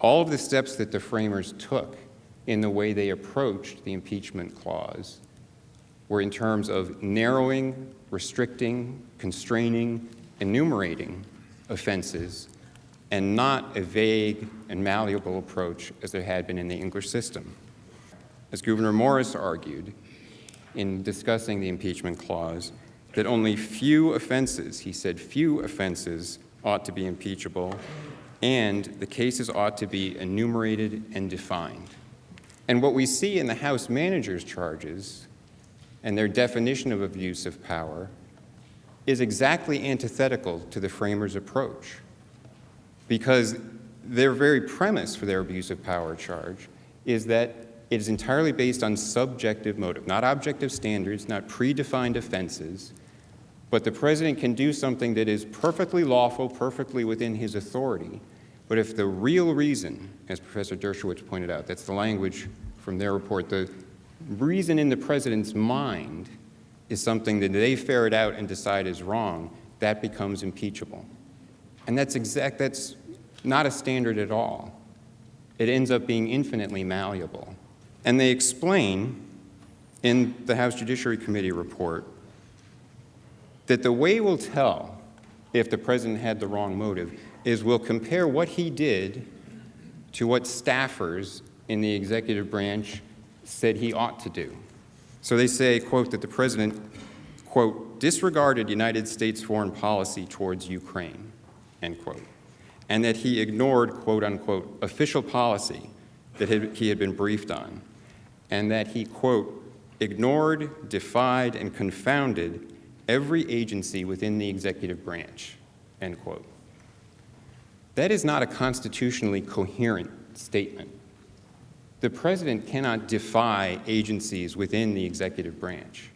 All of the steps that the framers took in the way they approached the impeachment clause were in terms of narrowing, restricting, constraining, enumerating offenses, and not a vague and malleable approach as there had been in the English system. As Gouverneur Morris argued in discussing the impeachment clause, that only few offenses, he said, few offenses ought to be impeachable, and the cases ought to be enumerated and defined. And what we see in the House manager's charges and their definition of abuse of power is exactly antithetical to the framers' approach, because their very premise for their abuse of power charge is that it is entirely based on subjective motive, not objective standards, not predefined offenses, but the president can do something that is perfectly lawful, perfectly within his authority. But if the real reason, as Professor Dershowitz pointed out, that's the language from their report, the reason in the president's mind is something that they ferret out and decide is wrong, that becomes impeachable. And that's not a standard at all. It ends up being infinitely malleable. And they explain in the House Judiciary Committee report that the way we'll tell if the president had the wrong motive is we'll compare what he did to what staffers in the executive branch said he ought to do. So they say, quote, that the president, quote, disregarded United States foreign policy towards Ukraine, end quote, and that he ignored, quote unquote, official policy that he had been briefed on, and that he, quote, ignored, defied, and confounded every agency within the executive branch, end quote. That is not a constitutionally coherent statement. The president cannot defy agencies within the executive branch.